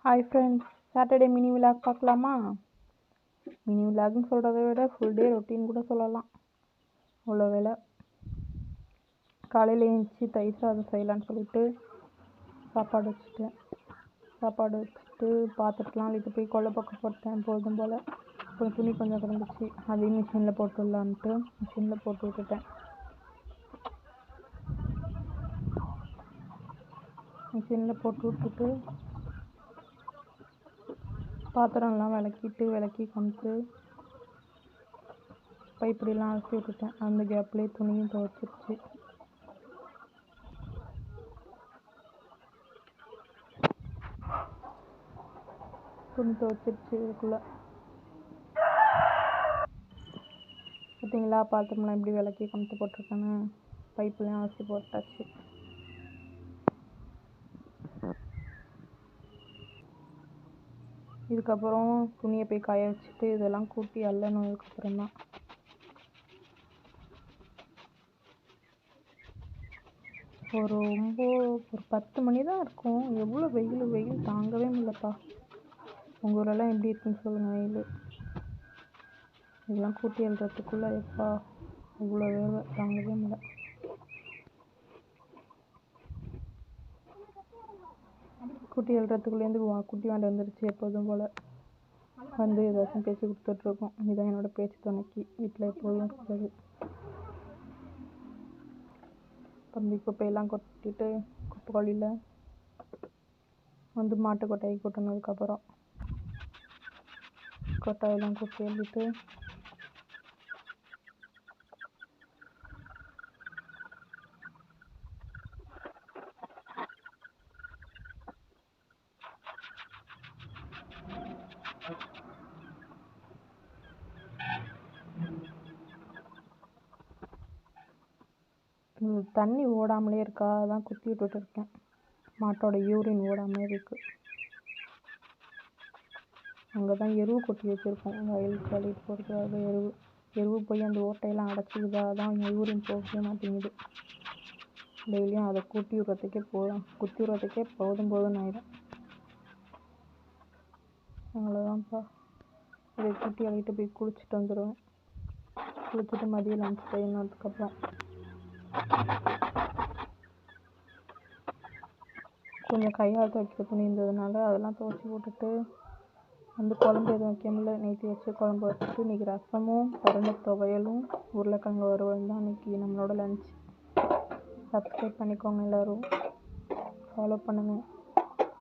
Hi friends, Saturday mini vlog பார்க்கலாமா? Mini விலாக்னு சொல்கிறத விட ஃபுல் டே ரொட்டீன் கூட சொல்லலாம். அவ்வளோ வேலை. காலையில் எழுந்துச்சி தயிர் சாதம் செய்யலான்னு சொல்லிட்டு சாப்பாடு வச்சுட்டு பாத்திரத்தெலாம் அள்ளிட்டு போய் கொல்லை பக்கம் போட்டேன். போதும் போல் அப்புறம் துணி கொஞ்சம் கிடந்துச்சு, அதையும் மிஷினில் போட்டு விடலான்ட்டு மிஷினில் போட்டு விட்டுட்டேன். மிஷினில் போட்டு விட்டுட்டு பாத்திரம்லாம் விளக்கி கொண்டு பைப்படிலாம் அலசி விட்டுட்டேன். அந்த கேப்லேயே துணியும் துவைச்சிருச்சு. இதுக்குள்ளே பார்த்தீங்களா, பாத்திரம்லாம் எப்படி விளக்கி கொண்டு போட்டிருக்கேன்னு. பைப்புலையும் அலசி போட்டாச்சு. இதுக்கப்புறம் துணியை போய் காய வச்சுட்டு இதெல்லாம் கூட்டி அள்ளணும். இதுக்கப்புறம் தான் ஒரு 10 மணி தான் இருக்கும். எவ்வளோ வெயில் தாங்கவே முடியலப்பா. உங்கள் ஊரெல்லாம் எப்படி இருக்குன்னு சொல்லுங்கள் வெயில். இதெல்லாம் கூட்டி எழுறதுக்குள்ளே எப்பா இவ்வளோ வேலை தாங்கவே முடியல. குட்டி எழுறதுக்குள்ளேருந்து குட்டி வாண்டி வந்துருச்சு. எப்போதும் போல் வந்து ஏதாச்சும் பேச்சு கொடுத்துட்ருக்கோம். இதுதான் என்னோடய பேச்சு துணைக்கி வீட்டில் எப்போதும் இருக்கிறது. தம்பி குப்பையெல்லாம் கொட்டிட்டு குப்பை கொல்லியில் வந்து மாட்டு கொட்டாயை கொட்டினதுக்கப்புறம் கொட்டாயெல்லாம் கொட்டி எழுதிட்டு தண்ணி ஓடாமலே இருக்கா, அதான் குத்தி விட்டுட்டு இருக்கேன். மாட்டோட யூரின் ஓடாமலே இருக்குது. அங்கே தான் எருவு கொட்டி வச்சுருக்கோம். வயலுக்கு அள்ளிட்டு போகிறதுக்காக எருவு போய் அந்த ஓட்டையெல்லாம் அடைச்சிக்குதா, அதான் யூரின் போகவே மாட்டேங்குது. டெய்லியும் அதை குத்தி விடுறதுக்கே போதும்னு ஆயிடும். அவ்வளோதான்ப்பா. இதை குட்டி அள்ளிட்டு போய் குளிச்சுட்டு வந்துடுவேன். குளிச்சுட்டு மதியம் லஞ்ச் செய்யணுன்றதுக்கப்புறம் கொஞ்சம் கையால் துவைக்கிற துணி இருந்ததுனால அதெல்லாம் துவைச்சி போட்டுட்டு வந்து குழம்பு எதுவும் வைக்க முடியல. நேற்று வச்சு குழம்பு வச்சுட்டு இன்றைக்கி ரசமும் பருண்டை துவையலும் உருளைக்கிழங்கு வறுவல் தான் இன்றைக்கி நம்மளோட லஞ்ச். சப்ஸ்கிரைப் பண்ணிக்கோங்க, எல்லோரும் ஃபாலோ பண்ணுங்கள்.